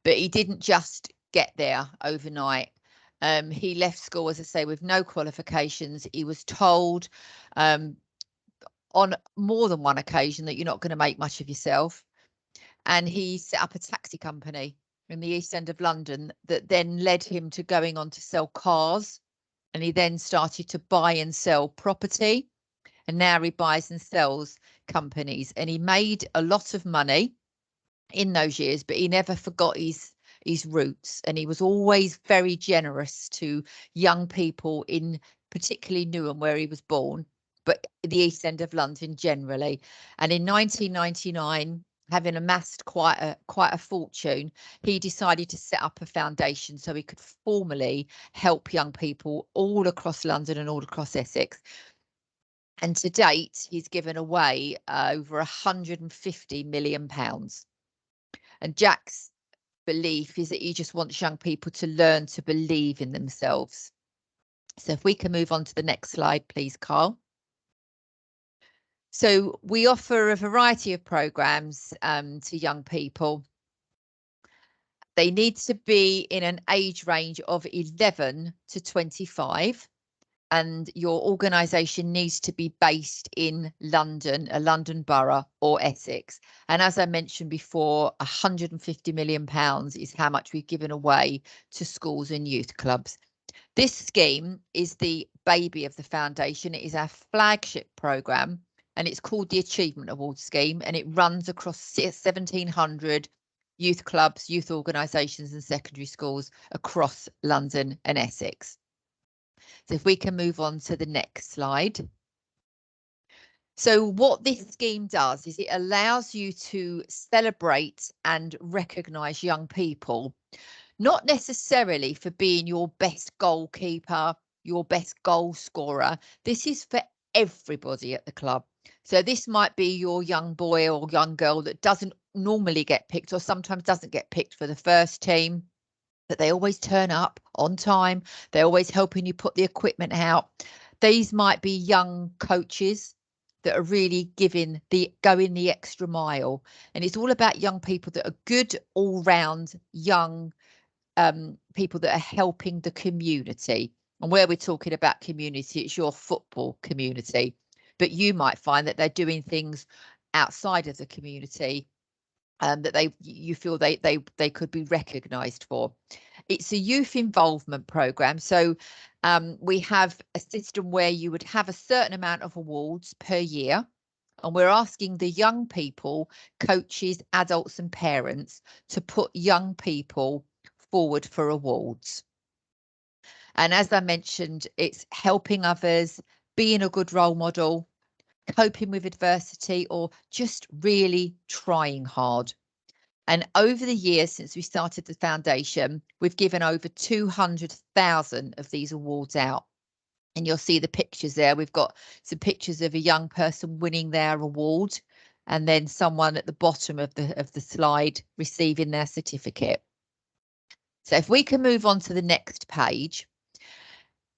But he didn't just get there overnight. He left school, as I say, with no qualifications. He was told on more than one occasion that you're not going to make much of yourself. And he set up a taxi company in the East End of London that then led him to going on to sell cars. And he then started to buy and sell property. And now he buys and sells companies. And he made a lot of money in those years, but he never forgot his roots. And he was always very generous to young people in particularly Newham, where he was born, but the East End of London generally. And in 1999, having amassed quite a fortune, he decided to set up a foundation so he could formally help young people all across London and all across Essex. And to date, he's given away over £150 million. And Jack's belief is that he just wants young people to learn to believe in themselves. So if we can move on to the next slide, please, Carl. So we offer a variety of programs to young people. They need to be in an age range of 11 to 25. And your organisation needs to be based in London, a London borough or Essex. And as I mentioned before, £150 million is how much we've given away to schools and youth clubs. This scheme is the baby of the foundation. It is our flagship programme, and it's called the Achievement Award Scheme, and it runs across 1,700 youth clubs, youth organisations and secondary schools across London and Essex. So if we can move on to the next slide. So what this scheme does is it allows you to celebrate and recognise young people, not necessarily for being your best goalkeeper, your best goal scorer. This is for everybody at the club. So this might be your young boy or young girl that doesn't normally get picked or sometimes doesn't get picked for the first team, but they always turn up on time. They're always helping you put the equipment out. These might be young coaches that are really going the extra mile. And it's all about young people that are good all round young people that are helping the community. And where we're talking about community, it's your football community. But you might find that they're doing things outside of the community that you feel they could be recognised for. It's a youth involvement programme. So we have a system where you would have a certain amount of awards per year. And we're asking the young people, coaches, adults and parents to put young people forward for awards. And as I mentioned, it's helping others, being a good role model, coping with adversity, or just really trying hard. And over the years since we started the foundation, we've given over 200,000 of these awards out. And you'll see the pictures there. We've got some pictures of a young person winning their award, and then someone at the bottom of the slide receiving their certificate. So if we can move on to the next page.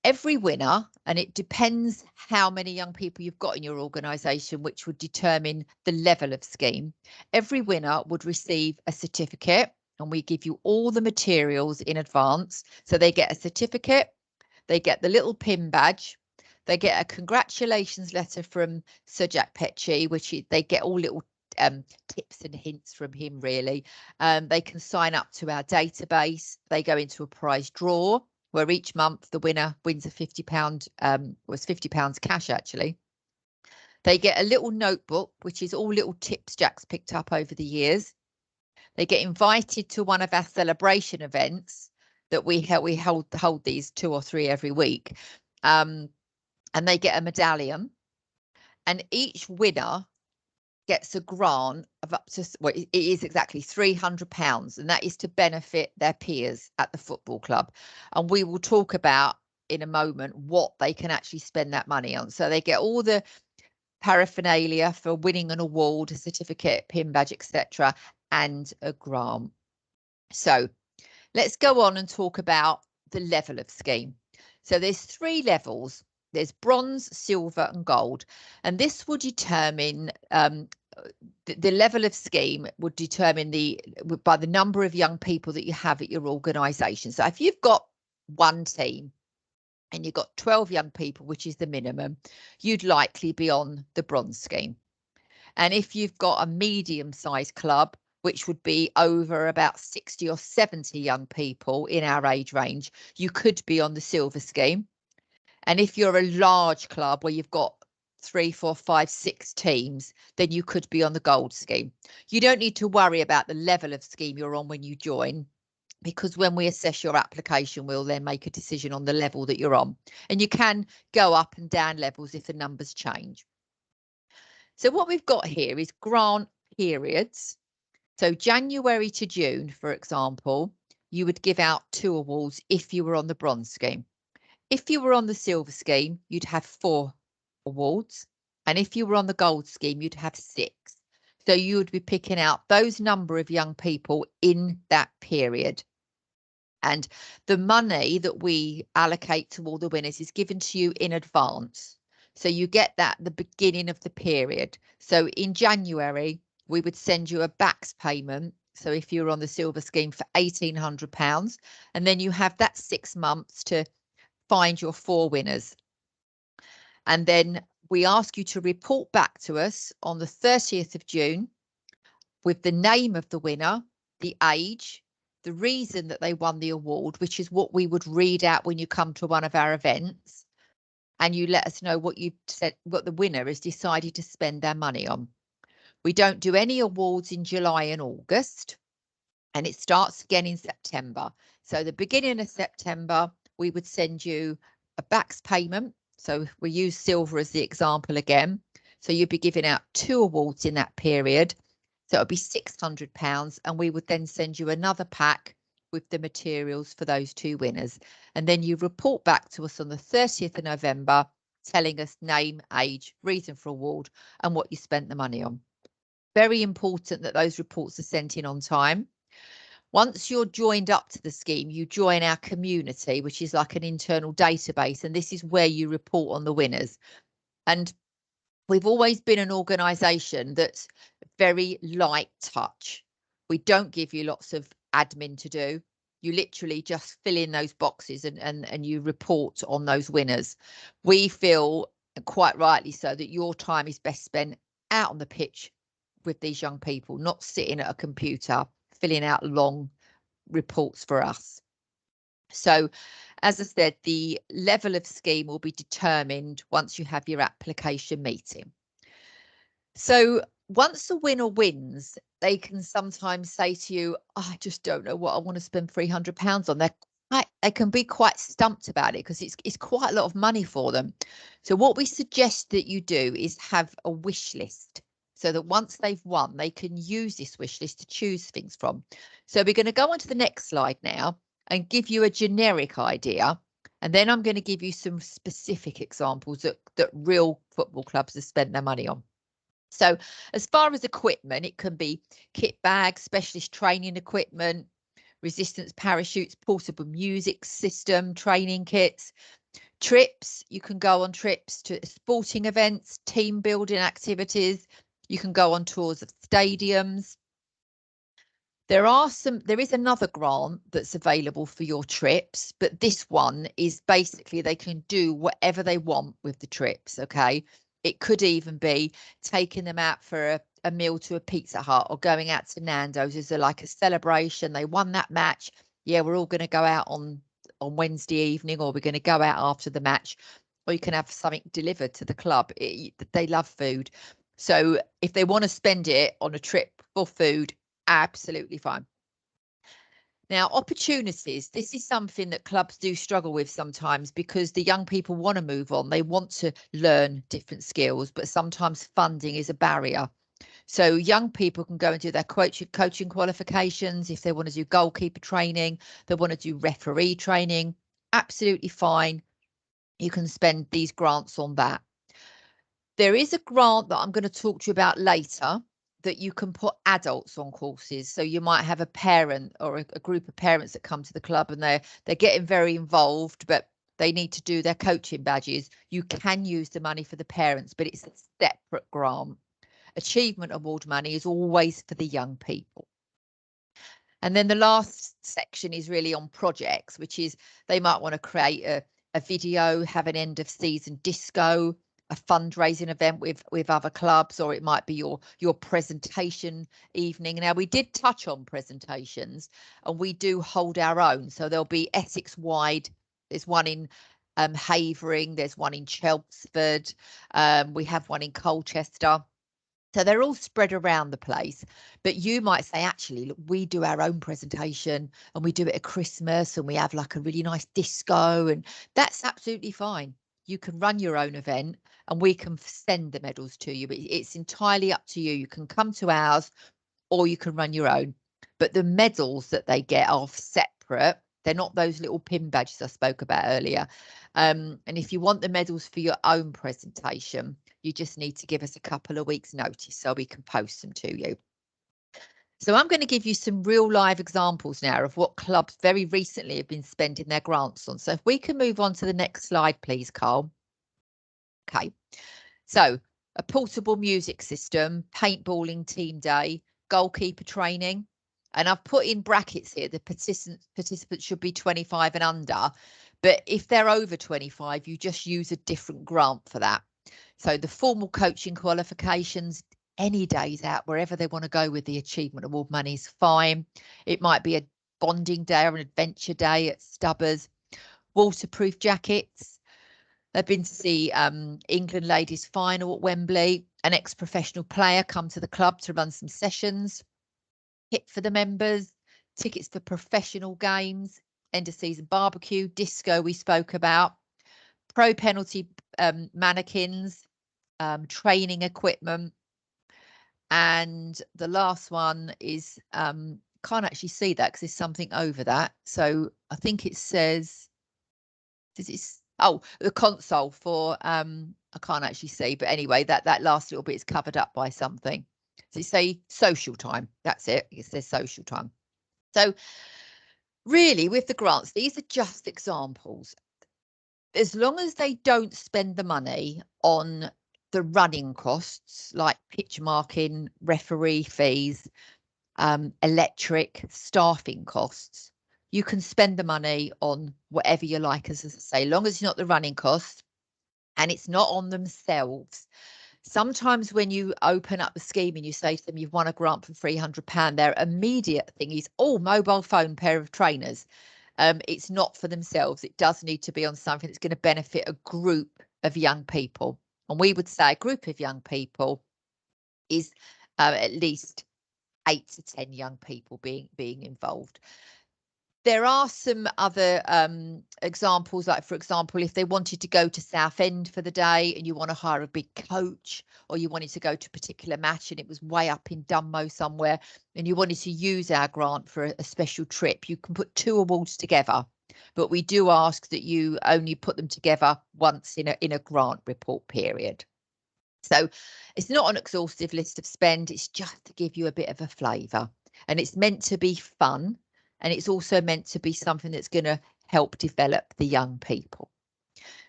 Every winner, and it depends how many young people you've got in your organisation, which would determine the level of scheme. Every winner would receive a certificate, and we give you all the materials in advance. So they get a certificate, they get the little pin badge, they get a congratulations letter from Sir Jack Petchey, which they get all little tips and hints from him, really. They can sign up to our database. They go into a prize draw, where each month the winner wins a £50, was £50 cash actually. They get a little notebook, which is all little tips Jack's picked up over the years. They get invited to one of our celebration events that we hold these 2 or 3 every week. And they get a medallion. And each winner gets a grant of up to, well, it is exactly £300, and that is to benefit their peers at the football club. And we will talk about in a moment what they can actually spend that money on. So they get all the paraphernalia for winning an award, a certificate, pin badge, etc., and a grant. So let's go on and talk about the level of scheme. So there's 3 levels. There's bronze, silver and gold, and this will determine the level of scheme would determine by the number of young people that you have at your organisation. So if you've got one team and you've got 12 young people, which is the minimum, you'd likely be on the bronze scheme. And if you've got a medium-sized club, which would be over about 60 or 70 young people in our age range, you could be on the silver scheme. And if you're a large club where you've got 3, 4, 5, 6 teams, then you could be on the gold scheme. You don't need to worry about the level of scheme you're on when you join, because when we assess your application, we'll then make a decision on the level that you're on. And you can go up and down levels if the numbers change. So what we've got here is grant periods. So January to June, for example, you would give out 2 awards if you were on the bronze scheme. If you were on the silver scheme, you'd have 4 awards. And if you were on the gold scheme, you'd have 6. So you would be picking out those number of young people in that period. And the money that we allocate to all the winners is given to you in advance. So you get that at the beginning of the period. So in January, we would send you a backs payment. So if you're on the silver scheme for £1,800, and then you have that 6 months to find your 4 winners. And then we ask you to report back to us on the 30th of June with the name of the winner, the age, the reason that they won the award, which is what we would read out when you come to one of our events, and you let us know what the winner has decided to spend their money on. We don't do any awards in July and August, and it starts again in September. So the beginning of September, we would send you a backs payment. So we use silver as the example again. So you'd be giving out 2 awards in that period. So it would be £600, and we would then send you another pack with the materials for those 2 winners. And then you report back to us on the 30th of November, telling us name, age, reason for award, and what you spent the money on. Very important that those reports are sent in on time. Once you're joined up to the scheme, you join our community, which is like an internal database, and this is where you report on the winners. And we've always been an organisation that's very light touch. We don't give you lots of admin to do. You literally just fill in those boxes and you report on those winners. We feel, quite rightly so, that your time is best spent out on the pitch with these young people, not sitting at a computer filling out long reports for us. So, as I said, the level of scheme will be determined once you have your application meeting. So once a winner wins, they can sometimes say to you, oh, I just don't know what I want to spend £300 on. They can be quite stumped about it because it's quite a lot of money for them. So what we suggest that you do is have a wish list, so that once they've won, they can use this wish list to choose things from. So we're going to go on to the next slide now and give you a generic idea. And then I'm going to give you some specific examples that real football clubs have spent their money on. So as far as equipment, it can be kit bags, specialist training equipment, resistance parachutes, portable music system, training kits, trips. You can go on trips to sporting events, team building activities. You can go on tours of stadiums. There is another grant that's available for your trips, but this one is basically they can do whatever they want with the trips. Okay. It could even be taking them out for a meal to a Pizza Hut or going out to Nando's as like a celebration. They won that match. Yeah, we're all going to go out on Wednesday evening, or we're going to go out after the match, or you can have something delivered to the club. They love food. So if they want to spend it on a trip for food, absolutely fine. Now, opportunities. This is something that clubs do struggle with sometimes because the young people want to move on. They want to learn different skills, but sometimes funding is a barrier. So young people can go and do their coaching qualifications. If they want to do goalkeeper training, they want to do referee training, absolutely fine. You can spend these grants on that. There is a grant that I'm going to talk to you about later that you can put adults on courses. So you might have a parent or a group of parents that come to the club and they're getting very involved, but they need to do their coaching badges. You can use the money for the parents, but it's a separate grant. achievement award money is always for the young people. And then the last section is really on projects, which is they might want to create a video, have an end of season disco, a fundraising event with other clubs, or it might be your presentation evening. Now, we did touch on presentations, and we do hold our own. So there'll be Essex wide. There's one in Havering, there's one in Chelmsford, we have one in Colchester. So they're all spread around the place, but you might say, actually, look, we do our own presentation and we do it at Christmas and we have like a really nice disco, and that's absolutely fine. You can run your own event and we can send the medals to you. It's entirely up to you. You can come to ours or you can run your own, but the medals that they get are separate. They're not those little pin badges I spoke about earlier. And if you want the medals for your own presentation, you just need to give us a couple of weeks notice so we can post them to you. So I'm going to give you some real live examples now of what clubs very recently have been spending their grants on. So if we can move on to the next slide, please, Carl. Okay, so a portable music system, paintballing team day, goalkeeper training. And I've put in brackets here, the participants should be 25 and under. But if they're over 25, you just use a different grant for that. So the formal coaching qualifications, any days out, wherever they want to go with the Achievement Award money is fine. It might be a bonding day or an adventure day at Stubbers. Waterproof jackets. They've been to see England ladies final at Wembley. An ex-professional player come to the club to run some sessions. Kit for the members. Tickets for professional games. End of season barbecue. Disco we spoke about. Pro penalty mannequins. Training equipment. And the last one is, can't actually see that because there's something over that. So I think it says, the console for, I can't actually see, but anyway, that last little bit is covered up by something. So you say social time, that's it. It says social time. So really with the grants, these are just examples. As long as they don't spend the money on the running costs like pitch marking, referee fees, electric, staffing costs, you can spend the money on whatever you like, as I say, long as it's not the running costs and it's not on themselves. Sometimes when you open up the scheme and you say to them, you've won a grant for £300, their immediate thing is, oh, mobile phone, pair of trainers. It's not for themselves. It does need to be on something that's going to benefit a group of young people. And we would say a group of young people is at least 8 to 10 young people being involved. There are some other examples, like, for example, if they wanted to go to Southend for the day and you want to hire a big coach, or you wanted to go to a particular match and it was way up in Dunmow somewhere and you wanted to use our grant for a special trip, you can put 2 awards together. But we do ask that you only put them together once in a grant report period. So it's not an exhaustive list of spend, it's just to give you a bit of a flavour. And it's meant to be fun. And it's also meant to be something that's going to help develop the young people.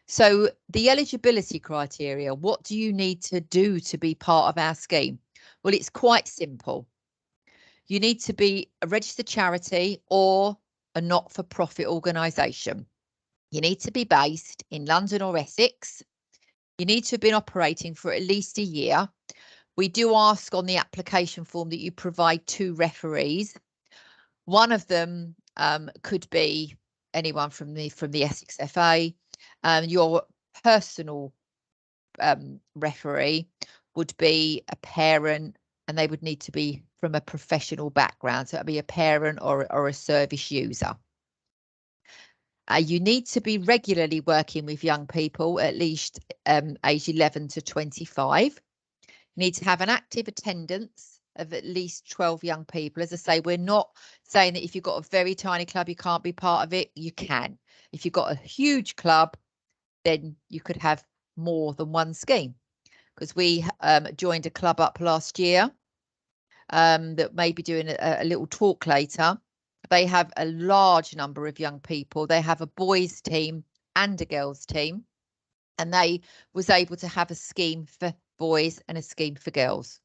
So the eligibility criteria, what do you need to do to be part of our scheme? Well, it's quite simple. You need to be a registered charity or a not-for-profit organisation. You need to be based in London or Essex. You need to have been operating for at least a year. We do ask on the application form that you provide 2 referees. One of them could be anyone from the Essex FA. Your personal referee would be a parent, and they would need to be from a professional background. So it'd be a parent or a service user. You need to be regularly working with young people, at least age 11 to 25. You need to have an active attendance of at least 12 young people. As I say, we're not saying that if you've got a very tiny club, you can't be part of it. You can. If you've got a huge club, then you could have more than one scheme. Because we joined a club up last year that may be doing a little talk later. They have a large number of young people. They have a boys team and a girls team. And they was able to have a scheme for boys and a scheme for girls.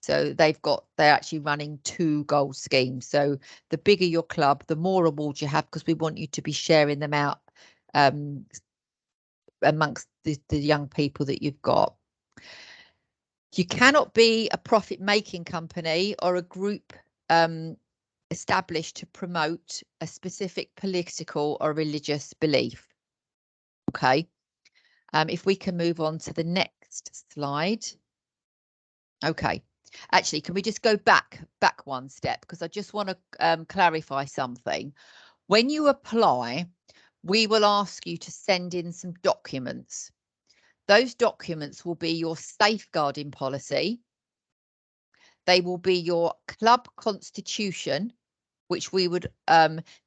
So they're actually running 2 goal schemes. So the bigger your club, the more awards you have, because we want you to be sharing them out amongst the young people that you've got. You cannot be a profit-making company or a group established to promote a specific political or religious belief. Okay. If we can move on to the next slide. Okay. Actually, can we just go back one step? Because I just want to clarify something. When you apply, we will ask you to send in some documents. Those documents will be your safeguarding policy. They will be your club constitution, which we would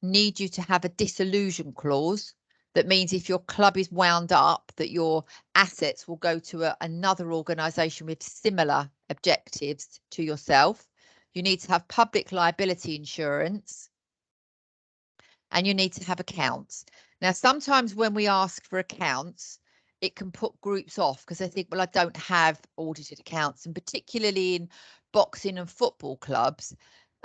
need you to have a dissolution clause. That means if your club is wound up, that your assets will go to another organisation with similar objectives to yourself. You need to have public liability insurance, and you need to have accounts. Now, sometimes when we ask for accounts, it can put groups off because they think, well, I don't have audited accounts, and particularly in boxing and football clubs,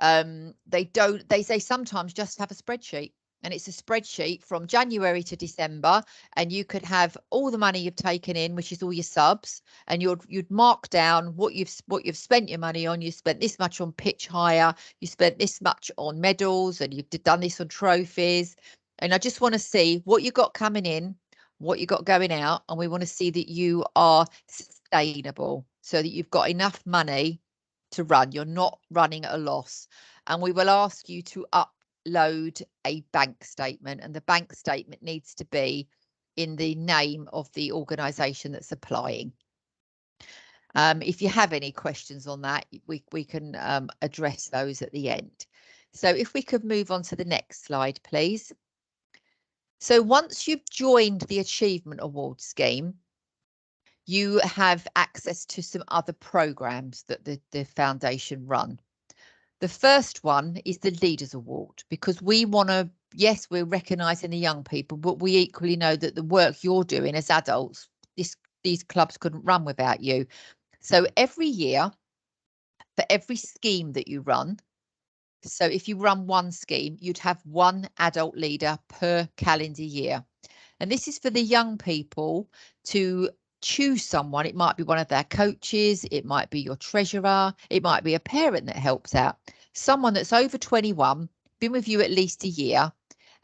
they say sometimes just have a spreadsheet, and it's a spreadsheet from January to December, and you could have all the money you've taken in, which is all your subs, and you'd mark down what you've spent your money on. You spent this much on pitch hire, you spent this much on medals, and you've done this on trophies. And I just want to see what you got coming in, what you got going out, and we want to see that you are sustainable, so that you've got enough money to run. You're not running at a loss. And we will ask you to upload a bank statement, and the bank statement needs to be in the name of the organisation that's applying. If you have any questions on that, we can address those at the end. So if we could move on to the next slide, please. So once you've joined the Achievement Award scheme, you have access to some other programs that the foundation run. The first one is the Leaders Award, because we want to, yes, we're recognising the young people, but we equally know that the work you're doing as adults, these clubs couldn't run without you. So every year, for every scheme that you run, so if you run one scheme, you'd have one adult leader per calendar year. And this is for the young people to choose someone. It might be one of their coaches, it might be your treasurer, it might be a parent that helps out. Someone that's over 21, been with you at least a year,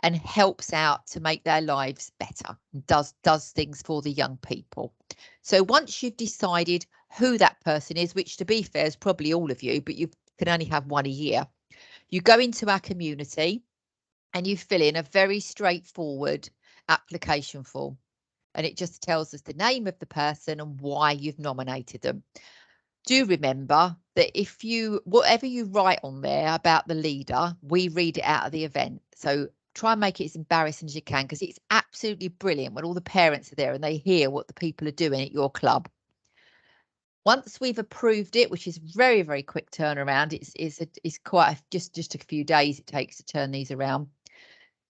and helps out to make their lives better, and does things for the young people. So once you've decided who that person is, which to be fair is probably all of you, but you can only have one a year, you go into our community and you fill in a very straightforward application form, and it just tells us the name of the person and why you've nominated them. Do remember that whatever you write on there about the leader, we read it out of the event. So try and make it as embarrassing as you can, because it's absolutely brilliant when all the parents are there and they hear what the people are doing at your club. Once we've approved it, which is very, very quick turnaround, it's quite just a few days it takes to turn these around.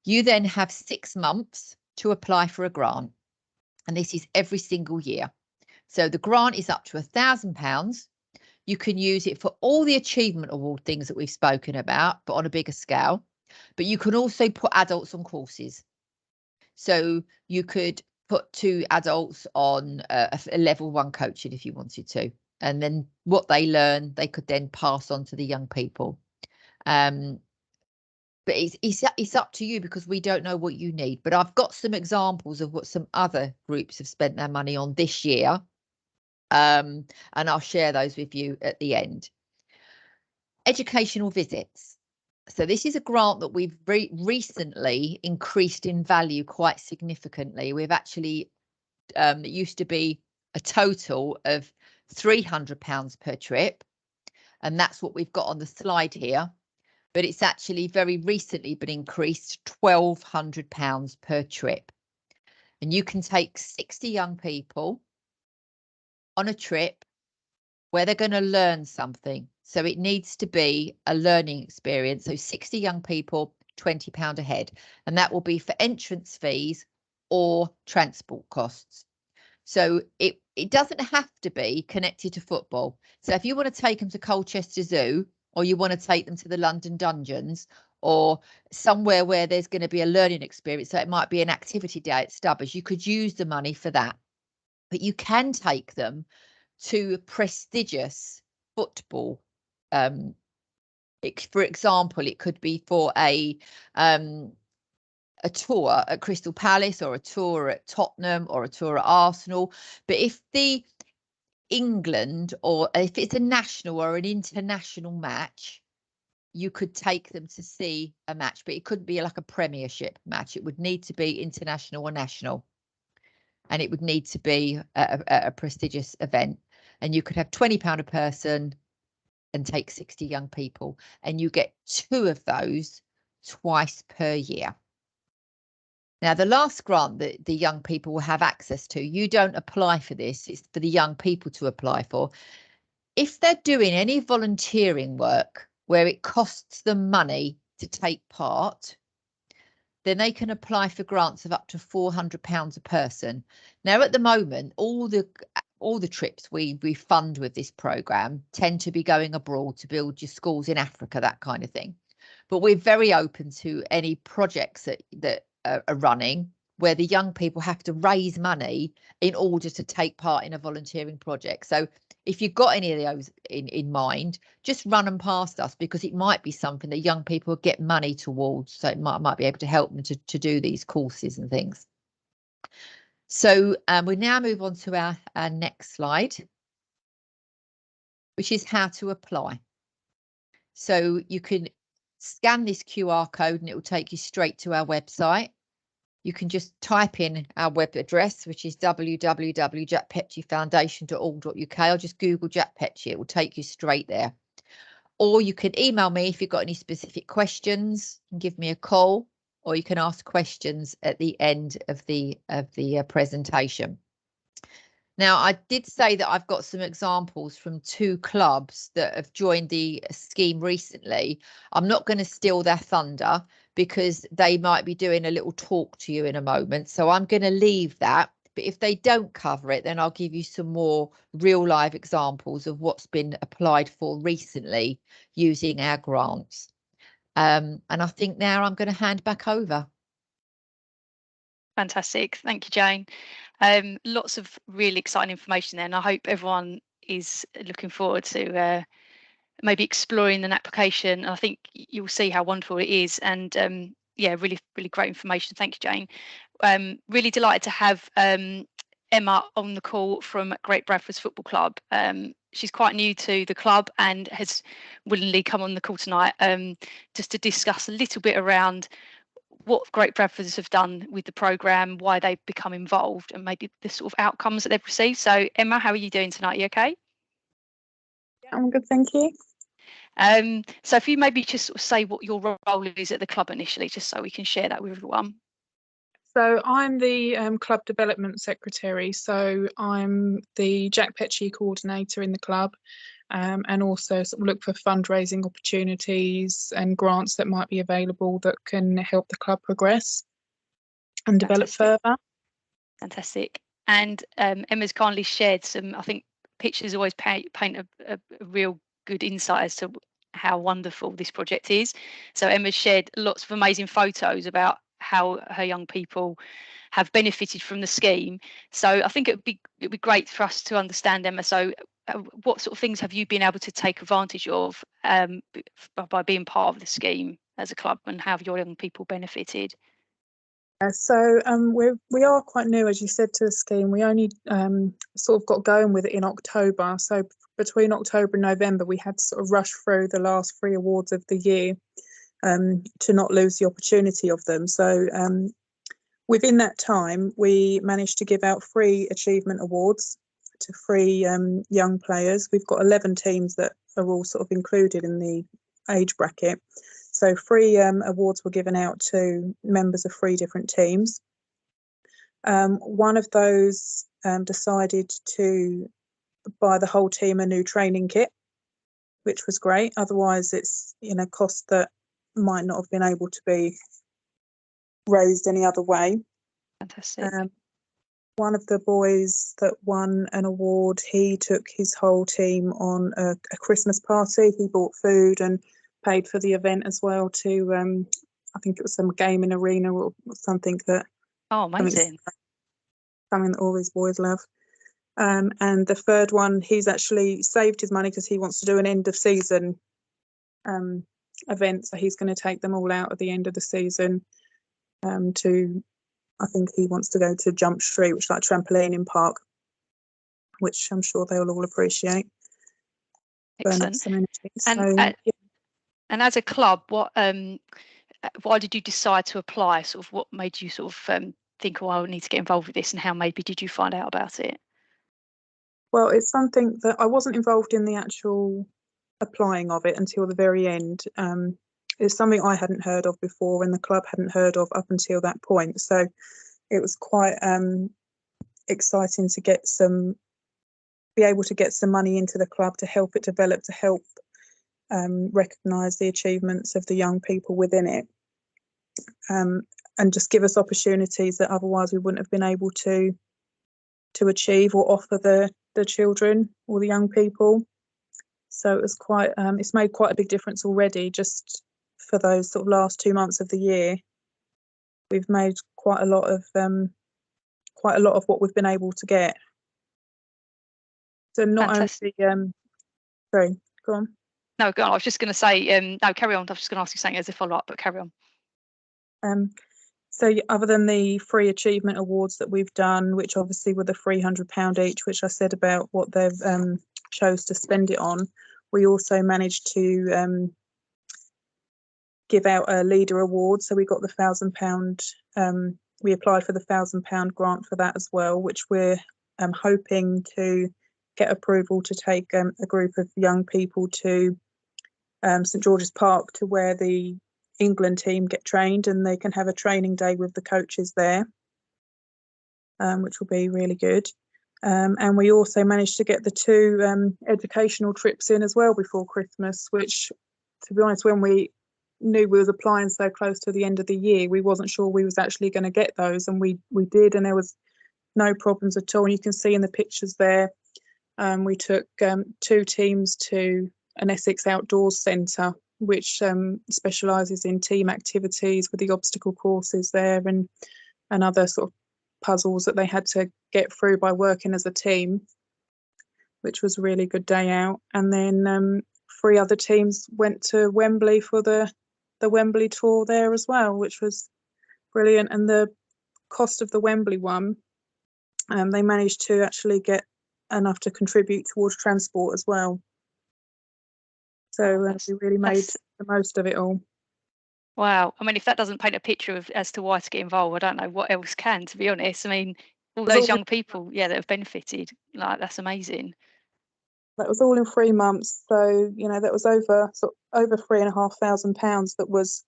You then have 6 months to apply for a grant, and this is every single year. So the grant is up to £1,000. You can use it for all the Achievement Award things that we've spoken about, but on a bigger scale. But you can also put adults on courses. So you could put 2 adults on a level 1 coaching if you wanted to. And then what they learn, they could then pass on to the young people. But it's up to you, because we don't know what you need. But I've got some examples of what some other groups have spent their money on this year. And I'll share those with you at the end. Educational visits. So this is a grant that we've recently increased in value quite significantly. We've actually, it used to be a total of £300 per trip. And that's what we've got on the slide here. But it's actually very recently been increased to £1,200 per trip. And you can take 60 young people on a trip where they're going to learn something. So it needs to be a learning experience. So 60 young people, £20 a head. And that will be for entrance fees or transport costs. So it doesn't have to be connected to football. So if you want to take them to Colchester Zoo, or you want to take them to the London Dungeons, or somewhere where there's going to be a learning experience, so it might be an activity day at Stubbers, you could use the money for that. But you can take them to prestigious football. For example, it could be for a tour at Crystal Palace, or a tour at Tottenham, or a tour at Arsenal. But if the England, or if it's a national or an international match, you could take them to see a match, but it couldn't be like a Premiership match. It would need to be international or national, and it would need to be a prestigious event. And you could have £20 a person and take 60 young people, and you get 2 of those twice per year. Now, the last grant that the young people will have access to, you don't apply for this, it's for the young people to apply for. If they're doing any volunteering work where it costs them money to take part, then they can apply for grants of up to £400 a person. Now, at the moment, all the trips we fund with this programme tend to be going abroad to build your schools in Africa, that kind of thing. But we're very open to any projects that are running where the young people have to raise money in order to take part in a volunteering project. So if you've got any of those in mind, just run them past us, because it might be something that young people get money towards. So it might be able to help them to do these courses and things. So we now move on to our next slide, which is how to apply. So you can scan this QR code and it will take you straight to our website. You can just type in our web address, which is www.jackpetcheyfoundation.org.uk, or just Google Jack Petchey. It will take you straight there. Or you can email me if you've got any specific questions and give me a call, or you can ask questions at the end of the presentation. Now, I did say that I've got some examples from 2 clubs that have joined the scheme recently. I'm not going to steal their thunder, because they might be doing a little talk to you in a moment. So I'm going to leave that. But if they don't cover it, then I'll give you some more real live examples of what's been applied for recently using our grants. And I think now I'm going to hand back over. Fantastic. Thank you, Jane. Lots of really exciting information there, and I hope everyone is looking forward to maybe exploring an application. I think you'll see how wonderful it is, and yeah, really great information. Thank you, Jane. Really delighted to have Emma on the call from Great Bradford's Football Club. She's quite new to the club and has willingly come on the call tonight just to discuss a little bit around what Great Bradfords have done with the programme, why they've become involved, and maybe the sort of outcomes that they've received. So, Emma, how are you doing tonight? You okay? Yeah, I'm good, thank you. So if you maybe just sort of say what your role is at the club initially, just so we can share that with everyone. So I'm the club development secretary. So I'm the Jack Petchey coordinator in the club, and also sort of look for fundraising opportunities and grants that might be available that can help the club progress and develop further. Fantastic. And Emma's kindly shared some, I think pictures always paint a real good insight as to how wonderful this project is. So Emma's shared lots of amazing photos about how her young people have benefited from the scheme. So I think it'd be great for us to understand, Emma. So what sort of things have you been able to take advantage of by being part of the scheme as a club, and how have your young people benefited? So we are quite new, as you said, to the scheme. We only sort of got going with it in October. So between October and November, we had to sort of rush through the last 3 awards of the year to not lose the opportunity of them. So within that time, we managed to give out 3 achievement awards to 3 young players. We've got 11 teams that are all sort of included in the age bracket. So 3 awards were given out to members of 3 different teams. One of those decided to buy the whole team a new training kit, which was great. Otherwise, it's cost that might not have been able to be raised any other way. Fantastic. one of the boys that won an award, he took his whole team on a Christmas party. He bought food and paid for the event as well to, I think it was some gaming arena or something that. Oh, amazing. Something that all these boys love. And the third one, he's actually saved his money because he wants to do an end of season event. So he's going to take them all out at the end of the season I think he wants to go to Jump Street, which is like a trampolining park, which I'm sure they'll all appreciate. Excellent. And as a club, why did you decide to apply? Sort of what made you sort of think, oh, I need to get involved with this, and how maybe did you find out about it? Well, it's something that I wasn't involved in the actual applying of it until the very end. It's something I hadn't heard of before and the club hadn't heard of up until that point. So it was quite exciting to be able to get some money into the club to help it develop, to help recognise the achievements of the young people within it, and just give us opportunities that otherwise we wouldn't have been able to achieve or offer the children or the young people. So it was quite it's made quite a big difference already. Just for those sort of last 2 months of the year, we've made quite a lot of what we've been able to get. So not Fantastic. only sorry, go on. No, go on. I was just going to say, no, carry on. I was just going to ask you something as a follow-up, but carry on. So other than the 3 achievement awards that we've done, which obviously were the £300 each, which I said about what they've chose to spend it on, we also managed to give out a leader award. So we got the £1,000. We applied for the £1,000 grant for that as well, which we're hoping to get approval to take a group of young people to St George's Park, to where the England team get trained, and they can have a training day with the coaches there, which will be really good. And we also managed to get the 2 educational trips in as well before Christmas, which, to be honest, when we knew we was applying so close to the end of the year, we wasn't sure we was actually going to get those, and we did, and there was no problems at all. And you can see in the pictures there, we took 2 teams to an Essex Outdoors Centre, which specialises in team activities with the obstacle courses there and other sort of puzzles that they had to get through by working as a team, which was a really good day out. And then 3 other teams went to Wembley for the Wembley tour there as well, which was brilliant. And the cost of the Wembley one, they managed to actually get enough to contribute towards transport as well. So we really made the most of it all. Wow. I mean, if that doesn't paint a picture as to why to get involved, I don't know what else can, to be honest. I mean, all those young people, that have benefited, like, that's amazing. That was all in 3 months. So, that was over £3,500 that was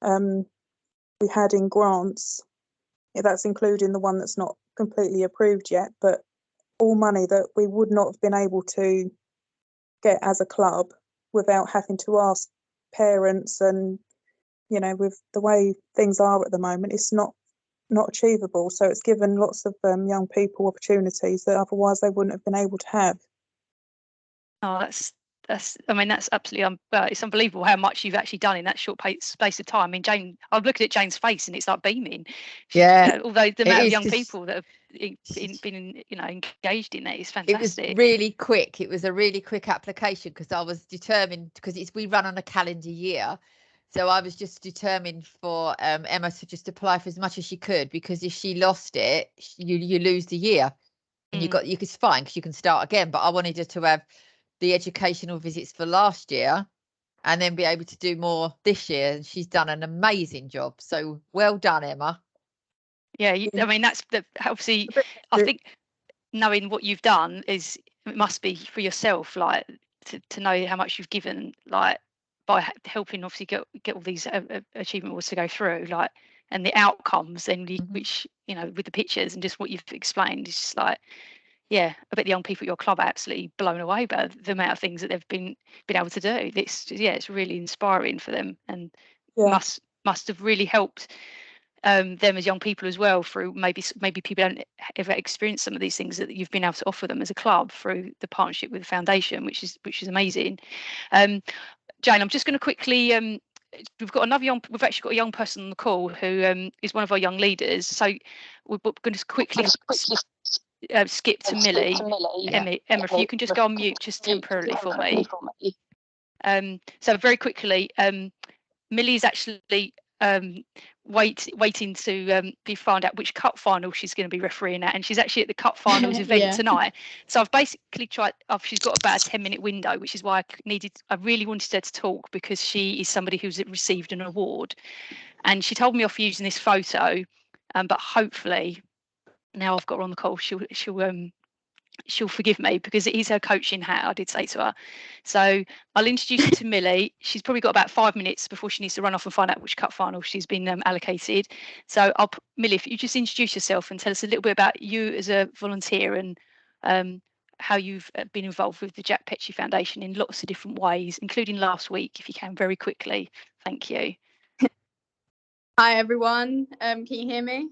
we had in grants. Yeah, that's including the one that's not completely approved yet, but all money that we would not have been able to get as a club without having to ask parents. And with the way things are at the moment, it's not achievable. So it's given lots of young people opportunities that otherwise they wouldn't have been able to have. Oh, that's absolutely it's unbelievable how much you've actually done in that short space of time. I mean, Jane, I'm looking at Jane's face and it's like beaming. Although the amount of young people that have been engaged in that is fantastic. It was really quick. It was a really quick application because I was determined, because we run on a calendar year. So I was just determined for Emma to just apply for as much as she could, because if she lost it, you lose the year, and it's fine because you can start again. But I wanted her to have the educational visits for last year and then be able to do more this year. And she's done an amazing job. So well done, Emma. Yeah, I mean, that's obviously, I think knowing what you've done it must be for yourself, like to know how much you've given, like by helping obviously get all these achievement awards to go through, like, and the outcomes then which with the pictures and just what you've explained is just like, yeah, I bet the young people at your club are absolutely blown away by the amount of things that they've been able to do. It's really inspiring for them, and must have really helped them as young people as well, through maybe people don't ever experience some of these things that you've been able to offer them as a club through the partnership with the foundation, which is amazing. Jane, I'm just going to quickly we've actually got a young person on the call who is one of our young leaders, so we're going to quickly skip to Millie. Emma, if you can just go on mute just temporarily for me. So very quickly, Millie's actually waiting to be found out which cup final she's going to be refereeing at, and she's actually at the cup finals event tonight. So I've basically tried. She's got about a 10-minute window, which is why I really wanted her to talk, because she is somebody who's received an award, and she told me off using this photo, but hopefully now I've got her on the call, she'll forgive me, because it is her coaching hat, I did say to her. So I'll introduce you to Millie. She's probably got about 5 minutes before she needs to run off and find out which cup final she's been allocated. So Millie, if you just introduce yourself and tell us a little bit about you as a volunteer, and how you've been involved with the Jack Petchey Foundation in lots of different ways, including last week, if you can, very quickly. Thank you. Hi everyone, can you hear me?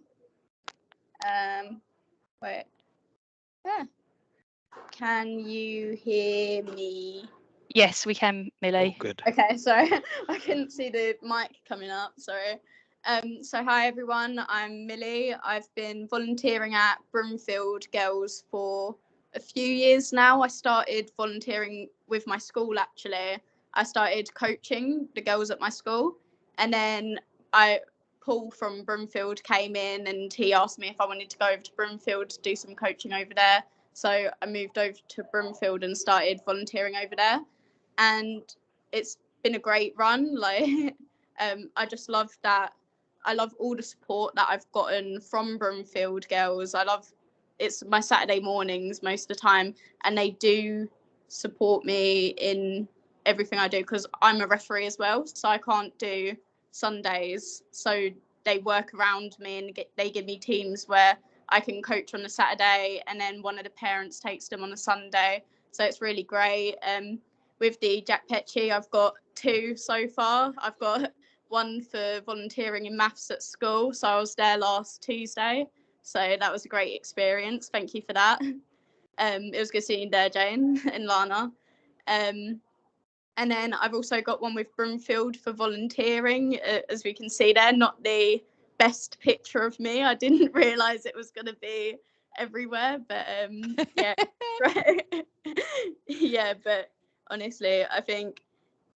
Wait. Yeah. Can you hear me? Yes, we can, Millie. Oh, good. Okay, sorry, I couldn't see the mic coming up, sorry. So hi everyone, I'm Millie. I've been volunteering at Broomfield Girls for a few years now. I started volunteering with my school, actually. I started coaching the girls at my school, and then Paul from Broomfield came in and he asked me if I wanted to go over to Broomfield to do some coaching over there. So I moved over to Broomfield and started volunteering over there, and it's been a great run. Like, I just love that. I love all the support that I've gotten from Broomfield Girls. It's my Saturday mornings most of the time, and they do support me in everything I do, because I'm a referee as well, so I can't do Sundays. So they work around me, and they give me teams where I can coach on a Saturday, and then one of the parents takes them on a Sunday. So it's really great. With the Jack Petchey, I've got 2 so far. I've got one for volunteering in maths at school. So I was there last Tuesday. So that was a great experience. Thank you for that. It was good seeing you there, Jane and Lana. And then I've also got one with Broomfield for volunteering, as we can see there. Not the best picture of me. I didn't realise it was going to be everywhere, but yeah. Right. Yeah, but honestly, I think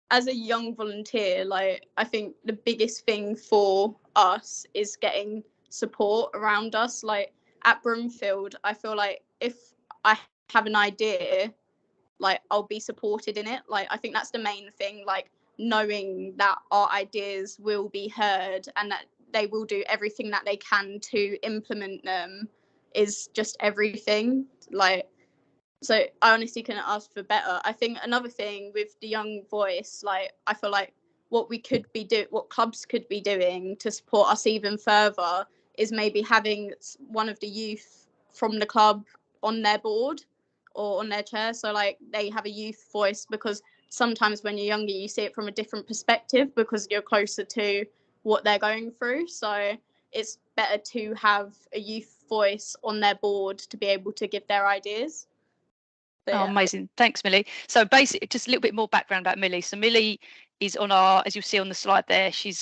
as a young volunteer, like, I think the biggest thing for us is getting support around us. Like at Broomfield, I feel like if I have an idea, like, I'll be supported in it. Like, I think that's the main thing, like knowing that our ideas will be heard and that they will do everything that they can to implement them is just everything. Like, so I honestly couldn't ask for better. I think another thing with the young voice, like, I feel like what clubs could be doing to support us even further is maybe having one of the youth from the club on their board or on their chair, so like they have a youth voice, because sometimes when you're younger you see it from a different perspective because you're closer to what they're going through. So it's better to have a youth voice on their board to be able to give their ideas. But, Oh, amazing. Thanks, Millie. So basically, just a little bit more background about Millie. So Millie is on as you'll see on the slide there, she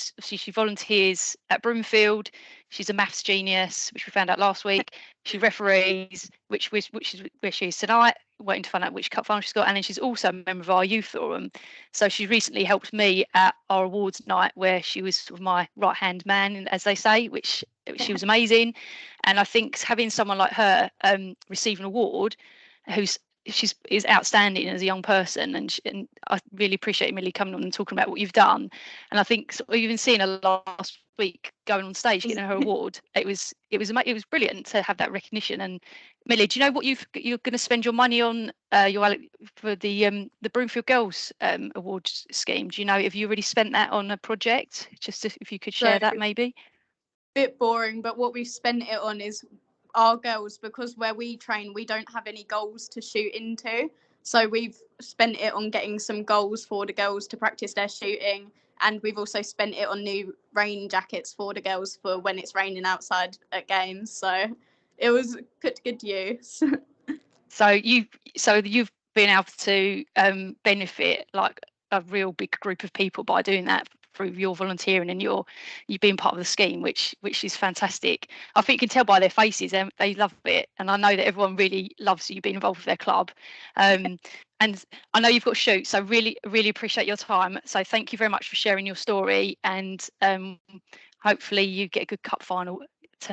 volunteers at Broomfield. She's a maths genius, which we found out last week. She referees, which is where she is tonight, waiting to find out which cup final she's got. And then she's also a member of our youth forum. So she recently helped me at our awards night, where she was sort of my right-hand man, as they say, which she was amazing. And I think having someone like her receive an award, is outstanding as a young person, and I really appreciate Millie coming on and talking about what you've done. And I think even seeing her last week going on stage getting her award, it was brilliant to have that recognition. And Millie, do you know what you're going to spend your money on for the Broomfield Girls awards scheme? Do you know, have you already spent that on a project? Just if you could share that maybe. Bit boring, but what we've spent it on is our girls, because where we train we don't have any goals to shoot into, so we've spent it on getting some goals for the girls to practice their shooting, and we've also spent it on new rain jackets for the girls for when it's raining outside at games. So it was put to good use. So you've been able to benefit like a real big group of people by doing that through your volunteering and you being part of the scheme, which is fantastic. I think you can tell by their faces they love it, and I know that everyone really loves you being involved with their club. And I know you've got to shoot, so really appreciate your time. So thank you very much for sharing your story, and hopefully you get a good cup final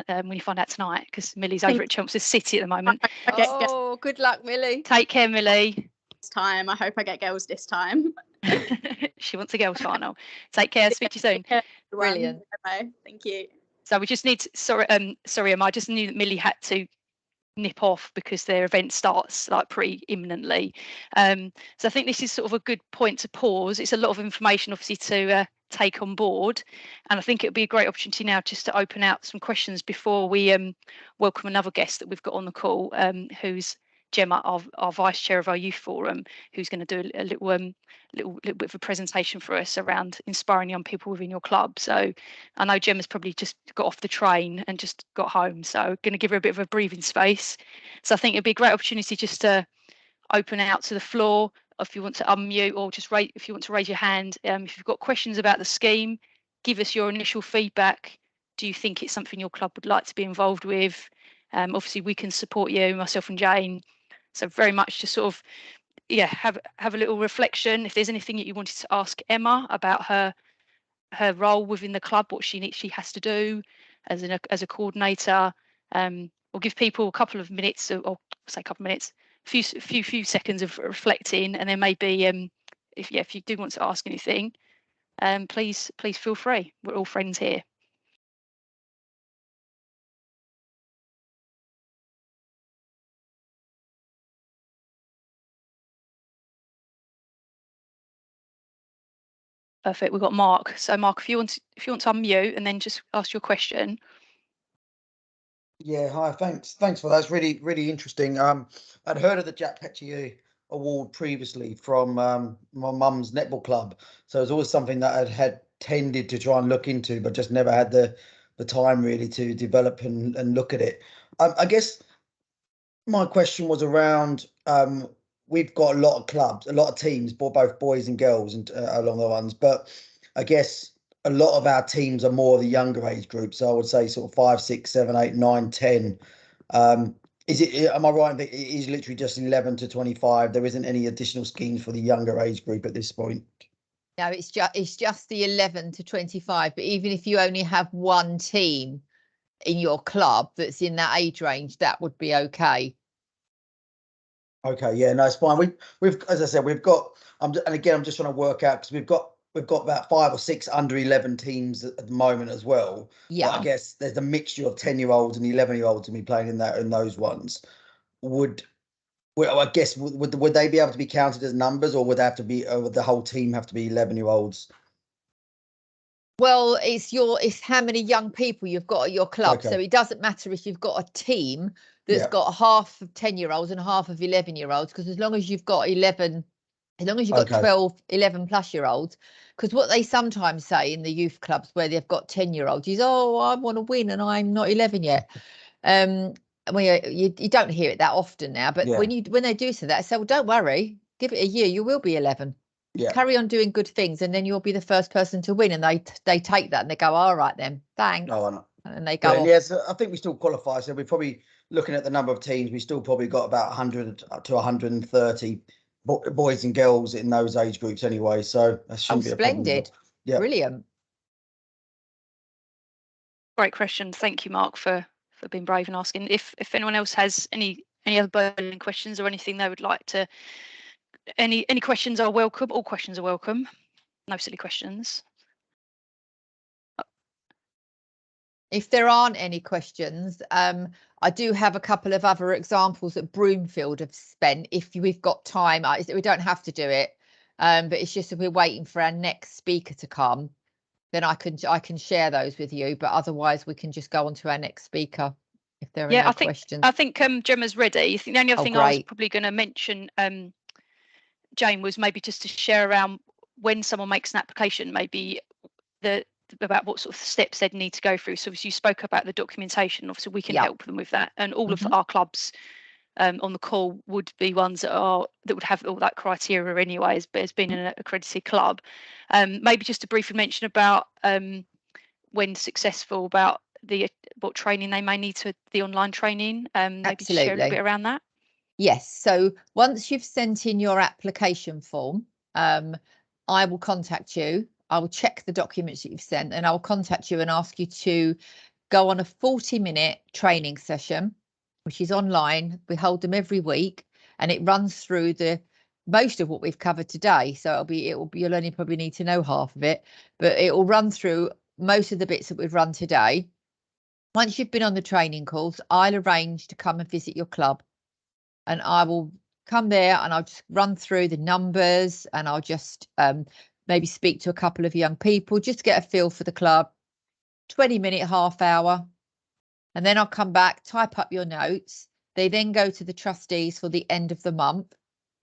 when you find out tonight, because Millie's over at Chelmsford City at the moment. Oh, good luck, Millie. Take care, Millie. This time, I hope I get girls this time. She wants a girls final. Take care. Speak to you soon. Brilliant. Bye. Thank you. So we just need to, sorry, Emma, I just knew that Millie had to nip off because their event starts like pretty imminently. So I think this is sort of a good point to pause. It's a lot of information, obviously, to take on board, and I think it would be a great opportunity now just to open out some questions before we welcome another guest that we've got on the call, who's Gemma, our vice chair of our youth forum, who's going to do a little bit of a presentation for us around inspiring young people within your club. So I know Gemma's probably just got off the train and just got home, so going to give her a bit of a breathing space. So I think it'd be a great opportunity just to open out to the floor, if you want to unmute, or just if you want to raise your hand. If you've got questions about the scheme, give us your initial feedback. Do you think it's something your club would like to be involved with? Obviously we can support you, myself and Jane. So very much just sort of, yeah, have a little reflection. If there's anything that you wanted to ask Emma about her role within the club, what she has to do as a coordinator, we'll give people a couple of minutes, or say a couple of minutes, few seconds of reflecting, and then maybe if you do want to ask anything, please feel free. We're all friends here. Perfect. We've got Mark. So Mark, if you want to unmute and then just ask your question. Yeah, hi. Thanks for that. It's really interesting. I'd heard of the Jack Petchey award previously from my mum's netball club, so it's always something that I'd had tended to try and look into, but just never had the time really to develop and look at it. I guess my question was around we've got a lot of clubs, a lot of teams, both boys and girls, and along the ones, but I guess a lot of our teams are more the younger age group. So I would say sort of 5, 6, 7, 8, 9, 10. Is it? Am I right? It is literally just 11 to 25. There isn't any additional schemes for the younger age group at this point. No, it's just the 11 to 25. But even if you only have one team in your club that's in that age range, that would be okay. Okay, yeah, no, it's fine. We've as I said, we've got. I'm just trying to work out, because we've got about 5 or 6 under 11 teams at the moment as well. Yeah. But I guess there's a mixture of 10-year-olds and 11-year-olds to be playing in those ones. I guess would they be able to be counted as numbers, or would they have to be? Would the whole team have to be 11-year-olds? Well, it's how many young people you've got at your club. Okay. So it doesn't matter if you've got a team that's got half of 10-year-olds and half of 11-year-olds, because as long as you've got 12, 11 plus year olds, because what they sometimes say in the youth clubs where they've got 10-year-olds is, oh, I want to win and I'm not 11 yet. Well, you don't hear it that often now, but when they do say that, I say, well, don't worry, give it a year, you will be 11. Yeah. Carry on doing good things, and then you'll be the first person to win. And they take that and they go, all right then, thanks. Oh, I know. And they go. Yes, I think we still qualify. So we're probably looking at the number of teams. We still probably got about 100 to 130 boys and girls in those age groups anyway. So that shouldn't be a problem. Splendid. Yeah. Brilliant. Great question. Thank you, Mark, for being brave and asking. If anyone else has any other burning questions or anything they would like to. Any questions are welcome. All questions are welcome. No silly questions. If there aren't any questions, I do have a couple of other examples that Broomfield have spent. If we've got time, we don't have to do it, but it's just if we're waiting for our next speaker to come, then I can share those with you. But otherwise, we can just go on to our next speaker if there are no questions. I think Gemma's ready. I think the only other thing I was probably going to mention, Jane, was maybe just to share around when someone makes an application, maybe about what sort of steps they'd need to go through. So obviously you spoke about the documentation, obviously we can help them with that, and all of our clubs on the call would be ones that would have all that criteria anyways, but as being an accredited club. Maybe just to briefly mention about when successful, about what training they may need to, the online training, maybe to share a little bit around that. Yes, so once you've sent in your application form, I will contact you. I will check the documents that you've sent, and I'll contact you and ask you to go on a 40-minute training session, which is online. We hold them every week, and it runs through most of what we've covered today. So you'll only probably need to know half of it, but it will run through most of the bits that we've run today. Once you've been on the training course, I'll arrange to come and visit your club, and I will come there and I'll just run through the numbers, and I'll just maybe speak to a couple of young people, just get a feel for the club. 20-minute, half hour, and then I'll come back, type up your notes. They then go to the trustees for the end of the month,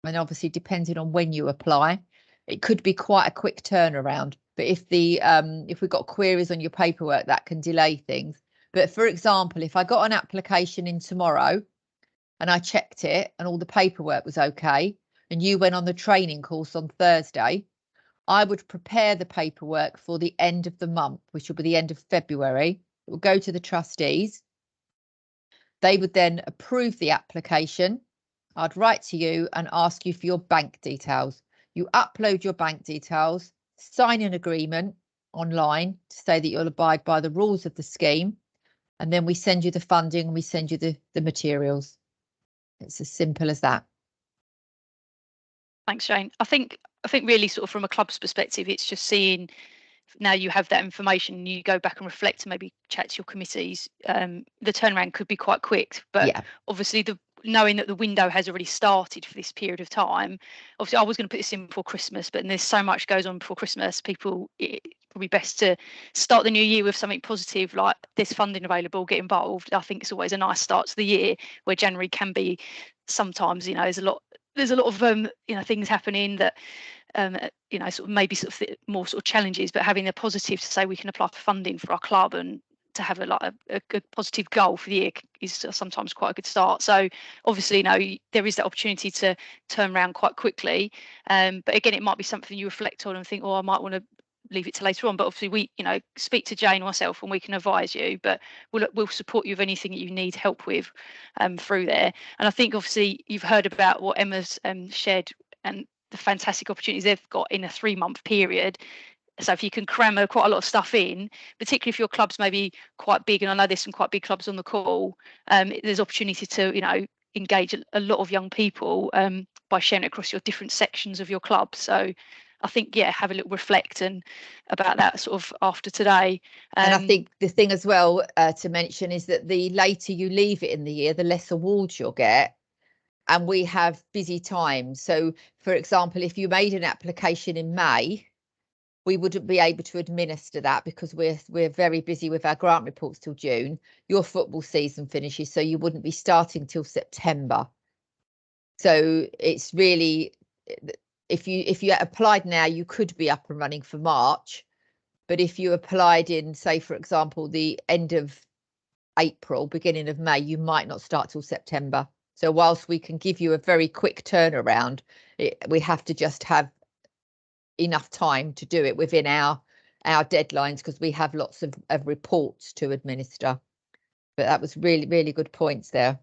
and obviously depending on when you apply, it could be quite a quick turnaround. But if we've got queries on your paperwork, that can delay things. But for example, if I got an application in tomorrow and I checked it and all the paperwork was okay, and you went on the training course on Thursday, I would prepare the paperwork for the end of the month, which will be the end of February. It will go to the trustees. They would then approve the application. I'd write to you and ask you for your bank details. You upload your bank details, sign an agreement online to say that you'll abide by the rules of the scheme, and then we send you the funding and we send you the materials. It's as simple as that. Thanks, Jane. I think really sort of from a club's perspective, it's just seeing now you have that information, you go back and reflect and maybe chat to your committees. The turnaround could be quite quick, but obviously knowing that the window has already started for this period of time. Obviously, I was going to put this in before Christmas, but there's so much goes on before Christmas. It's probably best to start the new year with something positive, like this funding available, get involved. I think it's always a nice start to the year, where January can be sometimes, there's a lot of things happening that sort of maybe more sort of challenges, but having a positive to say we can apply for funding for our club and to have a good positive goal for the year is sometimes quite a good start. So obviously, there is that opportunity to turn around quite quickly, but again, it might be something you reflect on and think, I might want to leave it to later on. But obviously, we speak to Jane or myself and we can advise you, but we'll support you with anything that you need help with through there. And I think obviously you've heard about what Emma's shared and the fantastic opportunities they've got in a 3-month period. So if you can cram quite a lot of stuff in, particularly if your club's maybe quite big, and I know there's some quite big clubs on the call, there's opportunity to engage a lot of young people by sharing it across your different sections of your club. So I think have a little reflect and about that sort of after today. And I think the thing as well to mention is that the later you leave it in the year, the less awards you'll get. And we have busy times. So, for example, if you made an application in May, we wouldn't be able to administer that because we're very busy with our grant reports till June. Your football season finishes, so you wouldn't be starting till September. So it's really, if you applied now, you could be up and running for March. But if you applied in, say, for example, the end of April, beginning of May, you might not start till September. So whilst we can give you a very quick turnaround, we have to just have enough time to do it within our deadlines, because we have lots of reports to administer. But that was really, really good points there.